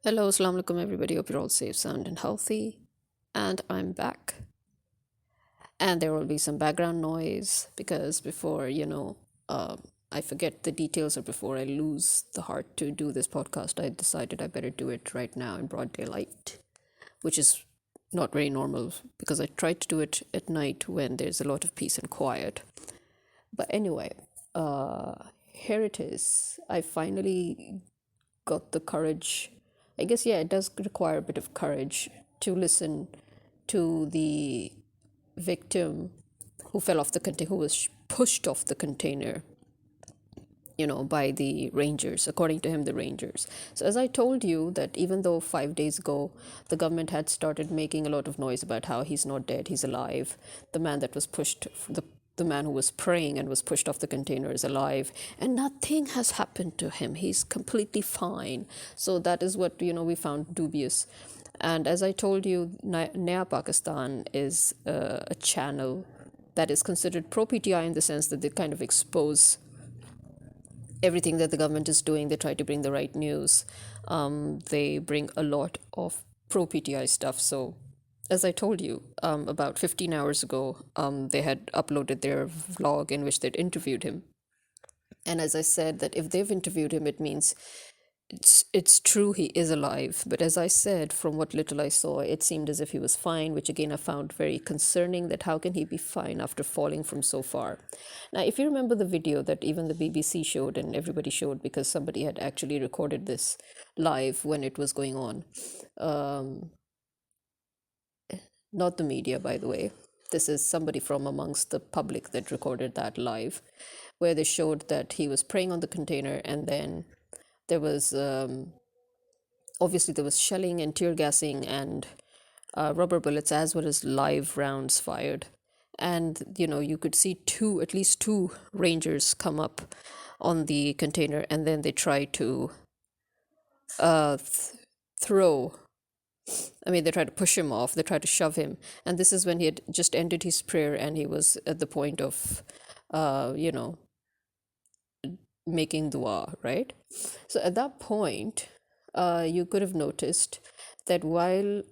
Hello, assalamu alaikum everybody. Hope you're all safe, sound, and healthy. And I'm back. And there will be some background noise because before, I forget the details or before I lose the heart to do this podcast, I decided I better do it right now in broad daylight, which is not very normal because I try to do it at night when there's a lot of peace and quiet. But anyway, uh, here it is. I finally got the courage. I guess, yeah, it does require a bit of courage to listen to the victim who fell off the container, who was pushed off the container, by the rangers, according to him, the rangers. So, as I told you, that even though 5 days ago the government had started making a lot of noise about how he's not dead, he's alive, the man that was pushed, the man who was praying and was pushed off the container is alive, and nothing has happened to him. He's completely fine. So that is what we found dubious. And as I told you, Naya Pakistan is a channel that is considered pro PTI in the sense that they kind of expose everything that the government is doing. They try to bring the right news. They bring a lot of pro PTI stuff. So, as I told you, about 15 hours ago, they had uploaded their vlog in which they'd interviewed him. And as I said, that if they've interviewed him, it means it's true he is alive. But as I said, from what little I saw, it seemed as if he was fine, which again I found very concerning. That how can he be fine after falling from so far? Now, if you remember the video that even the BBC showed and everybody showed, because somebody had actually recorded this live when it was going on. Not the media, by the way. This is somebody from amongst the public that recorded that live, where they showed that he was praying on the container, and then there was obviously there was shelling and tear gassing and rubber bullets, as well as live rounds fired. And you could see at least two rangers come up on the container, and then they try to throw. I mean, they try to push him off, they try to shove him. And this is when he had just ended his prayer and he was at the point of, uh, you know, making dua, right? So at that point, you could have noticed that while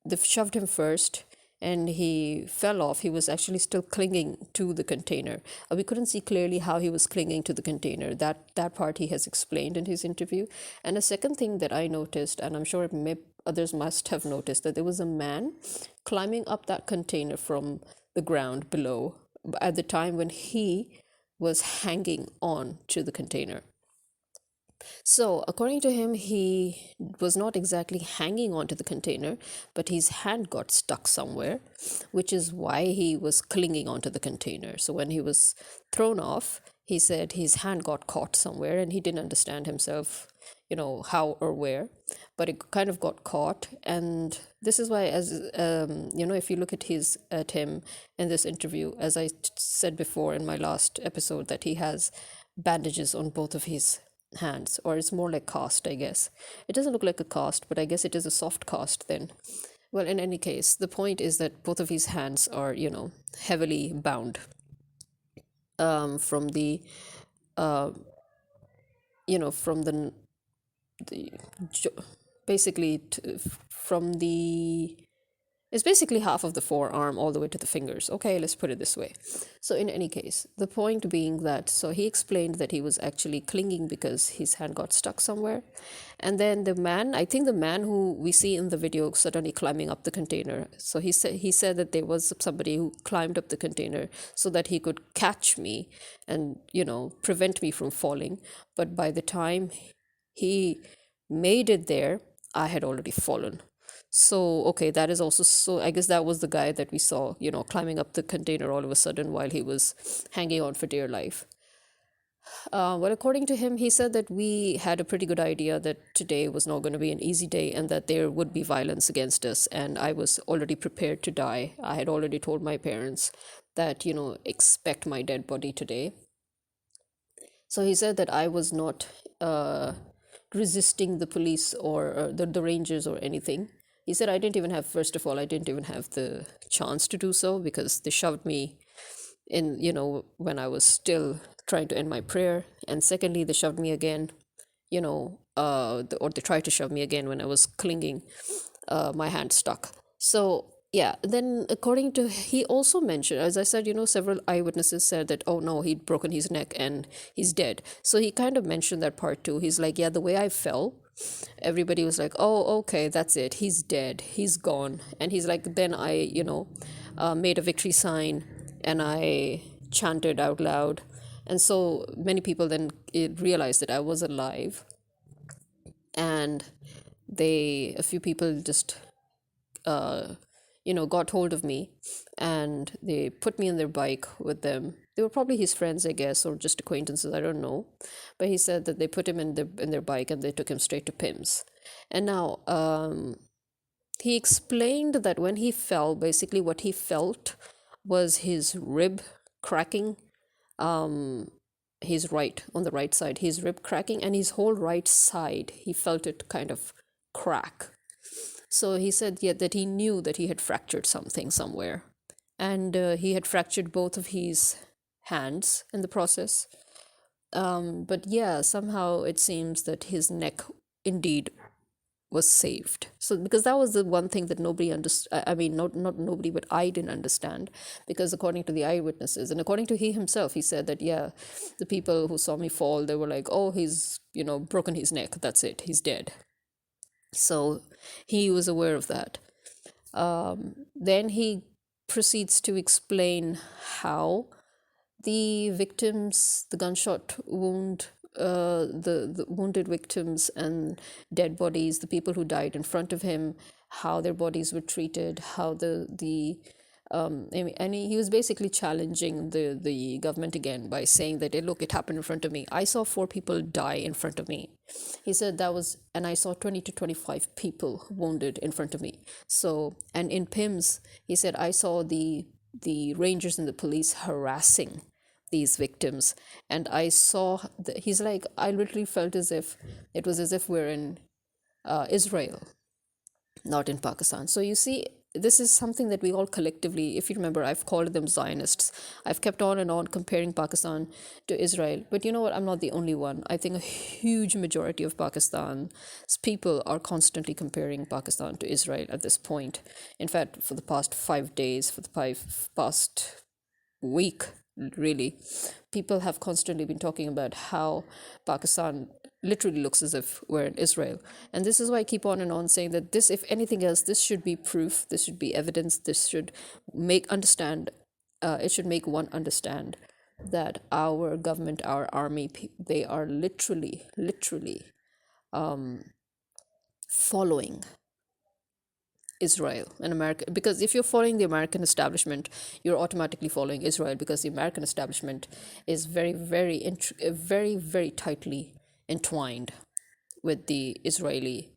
they shoved him first and he fell off, he was actually still clinging to the container. We couldn't see clearly how he was clinging to the container. That part he has explained in his interview. And a second thing that I noticed, and I'm sure others must have noticed, that there was a man climbing up that container from the ground below at the time when he was hanging on to the container. So, according to him, he was not exactly hanging onto the container, but his hand got stuck somewhere, which is why he was clinging onto the container. So, when he was thrown off, he said his hand got caught somewhere and he didn't understand himself, how or where, but it kind of got caught. And this is why, as if you look at him in this interview, as I said before in my last episode, that he has bandages on both of his hands, or it's more like cast, I guess. It doesn't look like a cast, but I guess it is a soft cast then. Well, in any case, the point is that both of his hands are, heavily bound from the, uh, from the basically from the it's basically half of the forearm all the way to the fingers. Okay, let's put it this way. So, in any case, the point being that, so he explained that he was actually clinging because his hand got stuck somewhere. And then I think the man who we see in the video suddenly climbing up the container. So he said that there was somebody who climbed up the container so that he could catch me and, prevent me from falling. But by the time he made it there, I had already fallen. So, okay, that is also, so I guess that was the guy that we saw, climbing up the container all of a sudden while he was hanging on for dear life. Well, according to him, he said that we had a pretty good idea that today was not going to be an easy day and that there would be violence against us. And I was already prepared to die. I had already told my parents that, expect my dead body today. So he said that I was not resisting the police or the rangers or anything. He said I didn't even have, first of all, I didn't even have the chance to do so because they shoved me in, when I was still trying to end my prayer. And secondly, they shoved me again, or they tried to shove me again when I was clinging, my hand stuck. So yeah, then according to, he also mentioned, as I said, several eyewitnesses said that, oh no, he'd broken his neck and he's dead. So he kind of mentioned that part too. He's like, yeah, the way I fell, everybody was like, oh, okay, that's it, he's dead, he's gone. And he's like, then I, made a victory sign and I chanted out loud. And so many people then realized that I was alive. And a few people just got hold of me, and they put me on their bike with them. They were probably his friends, I guess, or just acquaintances, I don't know. But he said that they put him in their bike and they took him straight to PIMS. And now he explained that when he fell, basically what he felt was his rib cracking, his right, on the right side, his rib cracking, and his whole right side, he felt it kind of crack. So he said, yeah, that he knew that he had fractured something somewhere. And he had fractured both of his hands in the process. But yeah, somehow it seems that his neck indeed was saved. So because that was the one thing that nobody understood. I mean, not nobody, but I didn't understand. Because according to the eyewitnesses, and according to he himself, he said that, yeah, the people who saw me fall, they were like, oh, he's, broken his neck. That's it. He's dead. So he was aware of that. Then he proceeds to explain how the victims, the gunshot wound, the wounded victims and dead bodies, the people who died in front of him, how their bodies were treated, how and he was basically challenging the government again by saying that, hey, look, it happened in front of me. I saw 4 people die in front of me. He said that was, and I saw 20 to 25 people wounded in front of me. So, and in PIMS, he said, I saw the rangers and the police harassing these victims. And I saw, he's like, I literally felt as if, it was as if we're in Israel, not in Pakistan. So you see, this is something that we all collectively, if you remember, I've called them Zionists. I've kept on and on comparing Pakistan to Israel. But you know what? I'm not the only one. I think a huge majority of Pakistan's people are constantly comparing Pakistan to Israel at this point. In fact, for the past 5 days, for the past week, really, people have constantly been talking about how Pakistan literally looks as if we're in Israel. And this is why I keep on and on saying that this, if anything else, this should be proof, this should be evidence, this should it should make one understand that our government, our army, they are literally following Israel and America. Because if you're following the American establishment, you're automatically following Israel, because the American establishment is very tightly entwined with the Israeli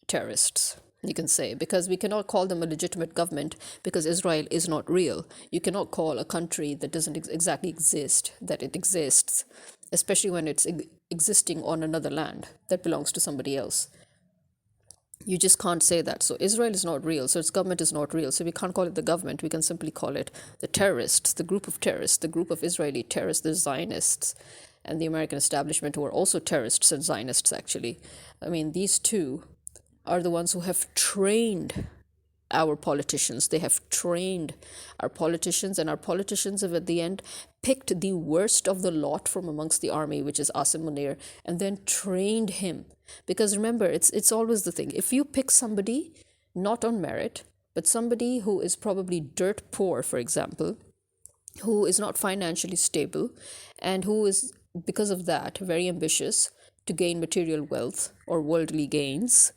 terrorists, you can say, because we cannot call them a legitimate government, because Israel is not real. You cannot call a country that doesn't exactly exist that it exists, especially when it's existing on another land that belongs to somebody else. You just can't say that. So Israel is not real, so its government is not real. So we can't call it the government, we can simply call it the terrorists, the group of terrorists, the group of Israeli terrorists, the Zionists, and the American establishment, who are also terrorists and Zionists, actually. I mean, these two are the ones who have trained our politicians. They have trained our politicians, and our politicians have at the end picked the worst of the lot from amongst the army, which is Asim Munir, and then trained him. Because remember, it's always the thing. If you pick somebody not on merit, but somebody who is probably dirt poor, for example, who is not financially stable, and who is, because of that, very ambitious to gain material wealth or worldly gains,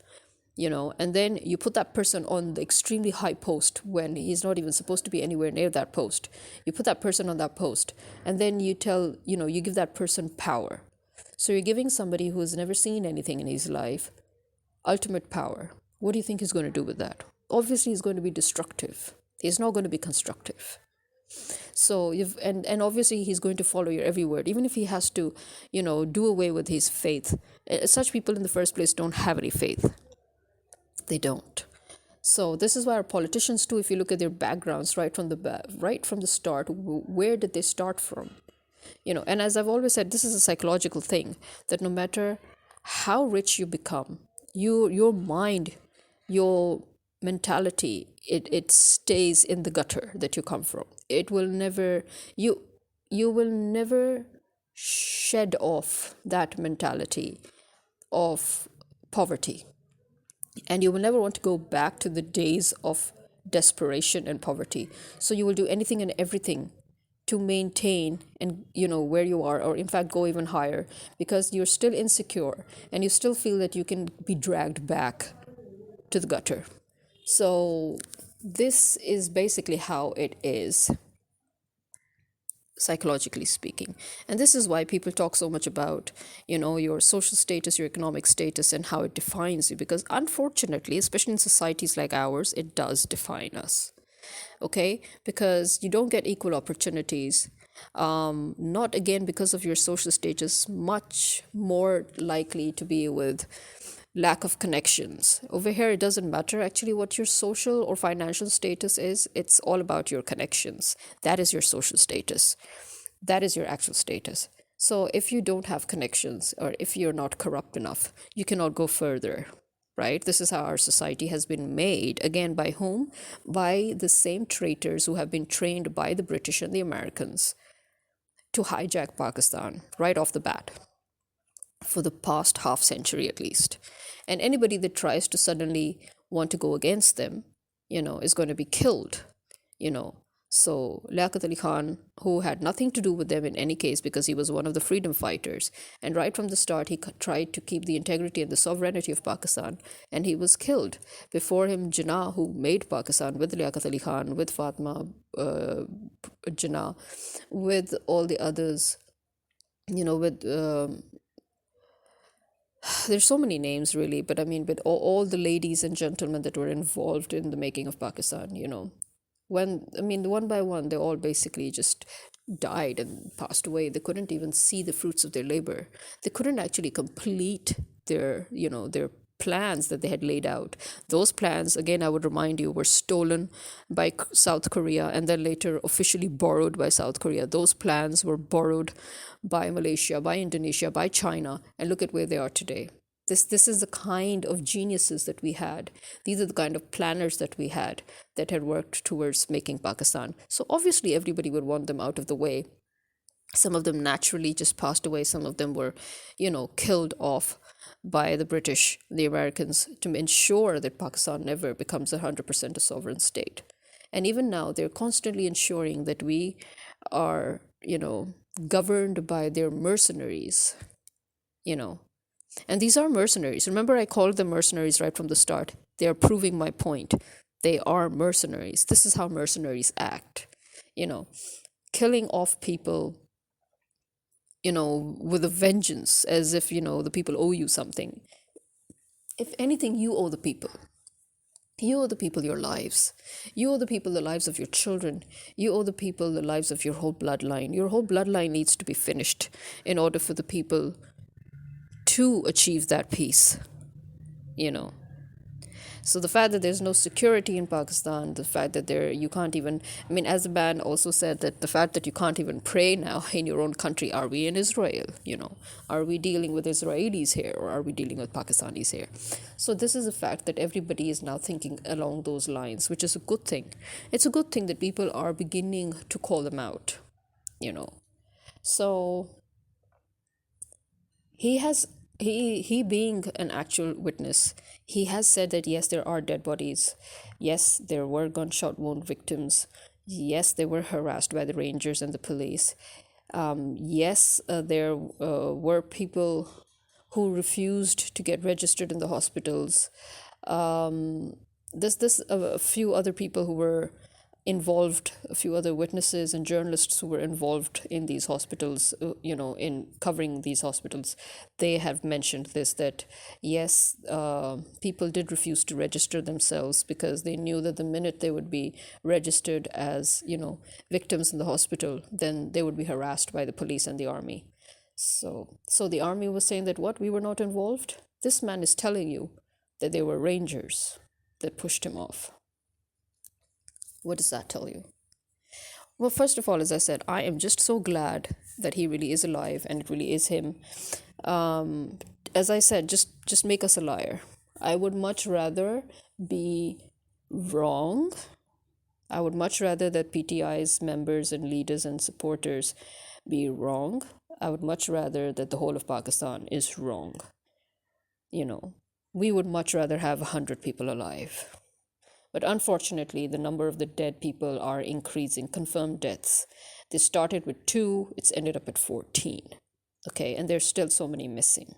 and then you put that person on the extremely high post when he's not even supposed to be anywhere near that post. You put that person on that post, and then you give that person power. So you're giving somebody who has never seen anything in his life ultimate power. What do you think he's going to do with that? Obviously, he's going to be destructive. He's not going to be constructive. So and obviously he's going to follow your every word, even if he has to, do away with his faith. Such people in the first place don't have any faith. They don't. So this is why our politicians too, if you look at their backgrounds right from the start, where did they start from? And as I've always said, this is a psychological thing, that no matter how rich you become, your mind, your mentality, it stays in the gutter that you come from. It will never, you will never shed off that mentality of poverty, and you will never want to go back to the days of desperation and poverty. So you will do anything and everything to maintain and where you are, or in fact go even higher, because you're still insecure and you still feel that you can be dragged back to the gutter. So this is basically how it is, psychologically speaking. And this is why people talk so much about, your social status, your economic status, and how it defines you. Because unfortunately, especially in societies like ours, it does define us. Okay? Because you don't get equal opportunities. Not again because of your social status, much more likely to be with lack of connections. Over here, it doesn't matter actually what your social or financial status is, it's all about your connections. That is your social status. That is your actual status. So if you don't have connections, or if you're not corrupt enough, you cannot go further. Right? This is how our society has been made. Again, by whom? By the same traitors who have been trained by the British and the Americans to hijack Pakistan right off the bat, for the past half century at least. And anybody that tries to suddenly want to go against them, is going to be killed, you know. So Liaquat Ali Khan, who had nothing to do with them in any case because he was one of the freedom fighters, and right from the start he tried to keep the integrity and the sovereignty of Pakistan, and he was killed. Before him, Jinnah, who made Pakistan with Liaquat Ali Khan, with Fatma Jinnah, with all the others, with there's so many names really, but I mean, with all the ladies and gentlemen that were involved in the making of Pakistan, when, I mean, one by one, they all basically just died and passed away. They couldn't even see the fruits of their labor. They couldn't actually complete their plans that they had laid out. Those plans, again, I would remind you, were stolen by South Korea and then later officially borrowed by South Korea. Those plans were borrowed by Malaysia, by Indonesia, by China, and look at where they are today. This is the kind of geniuses that we had. These are the kind of planners that had worked towards making Pakistan. So obviously everybody would want them out of the way. Some of them naturally just passed away. Some of them were, killed off by the British, the Americans, to ensure that Pakistan never becomes 100% a sovereign state. And even now, they're constantly ensuring that we are, governed by their mercenaries, And these are mercenaries. Remember, I called them mercenaries right from the start. They are proving my point. They are mercenaries. This is how mercenaries act, killing off people, with a vengeance, as if, the people owe you something. If anything, you owe the people. You owe the people your lives. You owe the people the lives of your children. You owe the people the lives of your whole bloodline. Your whole bloodline needs to be finished in order for the people to achieve that peace, So the fact that there's no security in Pakistan, the fact that you can't even, I mean, as the ban also said, that the fact that you can't even pray now in your own country, are we in Israel, Are we dealing with Israelis here, or are we dealing with Pakistanis here? So this is a fact that everybody is now thinking along those lines, which is a good thing. It's a good thing that people are beginning to call them out, So he being an actual witness, he has said that yes, there are dead bodies, yes, there were gunshot wound victims, yes, they were harassed by the rangers and the police, yes, there were people who refused to get registered in the hospitals. This a few other people who were involved, a few other witnesses and journalists who were involved in these hospitals, in covering these hospitals, they have mentioned this, that yes, people did refuse to register themselves because they knew that the minute they would be registered as, victims in the hospital, then they would be harassed by the police and the army. So the army was saying that what, we were not involved? This man is telling you that they were rangers that pushed him off. What does that tell you? Well, first of all, as I said, I am just so glad that he really is alive and it really is him. Um, as I said, just make us a liar. I would much rather be wrong. I would much rather that PTI's members and leaders and supporters be wrong. I would much rather that the whole of Pakistan is wrong. You know, we would much rather have 100 people alive. But unfortunately, the number of the dead people are increasing, confirmed deaths. They started with 2, it's ended up at 14. Okay, and there's still so many missing.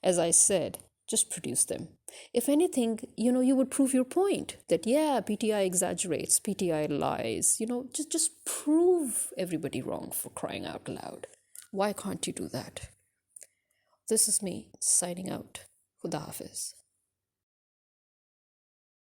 As I said, just produce them. If anything, you would prove your point that, yeah, PTI exaggerates, PTI lies. Just prove everybody wrong, for crying out loud. Why can't you do that? This is me signing out. Khuda Hafiz.